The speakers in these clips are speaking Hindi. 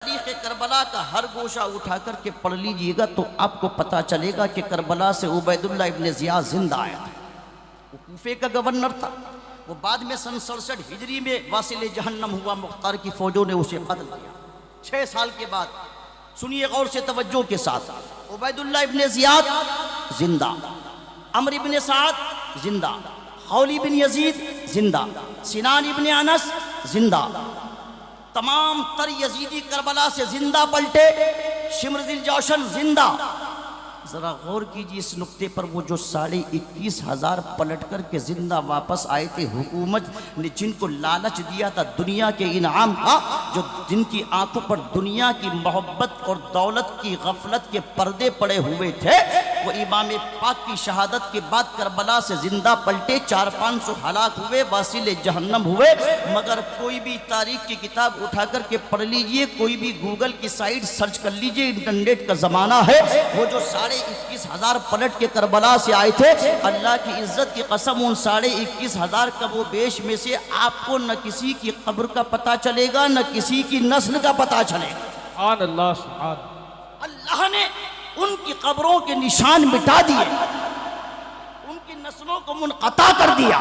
तारीख़ करबला का हर गोशा उठा करके पढ़ लीजिएगा तो आपको पता चलेगा कि करबला से उबैदुल्लाह इब्न ज़ियाद जिंदा आया था। वो कूफे का गवर्नर था। वो बाद में सन 67 हिजरी में वासिल जहन्नम हुआ। मुख्तार की फौजों ने उसे कत्ल किया 6 साल के बाद। सुनिए गौर से तवज्जो के साथ। उबैदुल्लाह इब्न ज़ियाद जिंदा, अमर इब्न साद जिंदा, खौली बिन यजीद जिंदा, सिनान इब्न अनस जिंदा, तमाम तर यजीदी करबला से जिंदा पलटे। शिम्र दिल जौशन जिंदा। जरा गौर कीजिए इस नुक्ते पर। वो जो 21,500 पलट कर के जिंदा वापस आए थे, हुकूमत ने जिनको लालच दिया था दुनिया के इनाम का, जो जिनकी आंखों पर दुनिया की मोहब्बत और दौलत की गफलत के पर्दे पड़े हुए थे, वो इमाम पाक की शहादत के बाद करबला से जिंदा पलटे। 400-500 हलाक हुए, वासिल जहन्नम हुए। मगर कोई भी तारीख की किताब उठा कर के पढ़ लीजिए, कोई भी गूगल की साइट सर्च कर लीजिए, इंटरनेट का ज़माना है। वो जो 21,500 पलट के करबला से आए थे, अल्लाह की इज्जत की कसम, उन 21,500 कबो बेश में से आपको न किसी की कब्र का पता चलेगा, न किसी की नस्ल का पता चलेगा। अल्लाह ने उनकी कब्रों के निशान मिटा दिए, उनकी नस्लों को मुनक़ता कर दिया।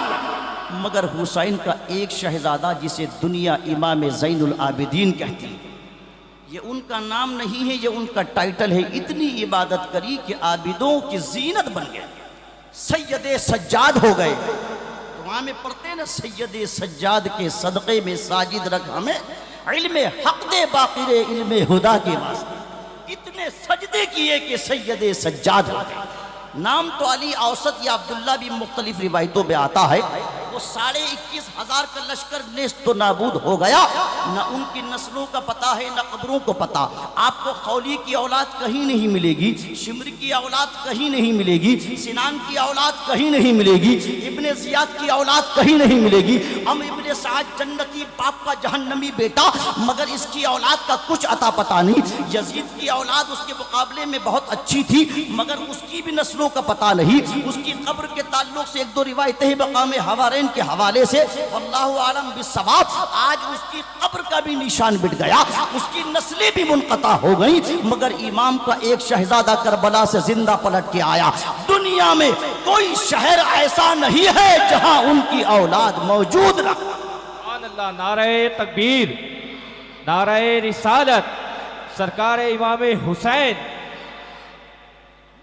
मगर हुसैन का एक शहजादा, जिसे दुनिया इमाम ज़ैनुल आबिदीन कहती है, ये उनका नाम नहीं है, ये उनका टाइटल है। इतनी इबादत करी कि आबिदों की जीनत बन गए, सैयदे सज्जाद हो गए। दुआ में पढ़ते ना, सैयदे सज्जाद के सदक़े में साजिद रख हमें, इल्मे हक़ दे बाक़िरे इल्मे हुदा के वास्ते। इतने सजदे किए कि सैयदे सज्जाद हो गए। नाम तो अली औसत या अब्दुल्ला भी मुख्तलिफ रिवायतों में आता है। वो 21,500 का लश्कर नेस्त तो नाबूद हो गया। न उनकी नस्लों का पता है, न कब्रों को पता। आपको खौली की औलाद कहीं नहीं मिलेगी, शिम्र की औलाद कहीं नहीं मिलेगी, सिनान की औलाद कहीं नहीं मिलेगी, इब्ने ज़ियाद की औलाद कहीं नहीं मिलेगी। अम इब्ने साद जन्नती बाप का जहन्नमी बेटा, मगर इसकी औलाद का कुछ अता पता नहीं। यजीद की औलाद उसके मुकाबले में बहुत अच्छी थी, मगर उसकी भी नस्लों का पता नहीं। उसकी कब्र के ताल्लुक से 1-2 रिवायतें मकाम हवारैन के हवाले से, अल्लाहु आलम बिस्सवाब। आज उसकी कब्र का भी निशान मिट गया, उसकी नस्लें भी मुनक़ता हो गई। मगर इमाम का एक शहजादा करबला से जिंदा पलट के आया। दुनिया में कोई शहर ऐसा नहीं है जहां उनकी औलाद मौजूद ना। अल्लाह, नारे तकबीर, नारे रिसालत, सरकार इमाम हुसैन।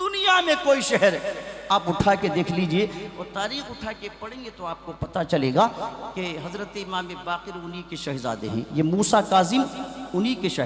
दुनिया में कोई शहर आप उठा के देख लीजिए और तारीख उठा के पढ़ेंगे तो आपको पता चलेगा कि हजरत इमाम बाक़िर उन्हीं के शहजादे हैं। ये मूसा काजिम उन्हीं के शहजादे।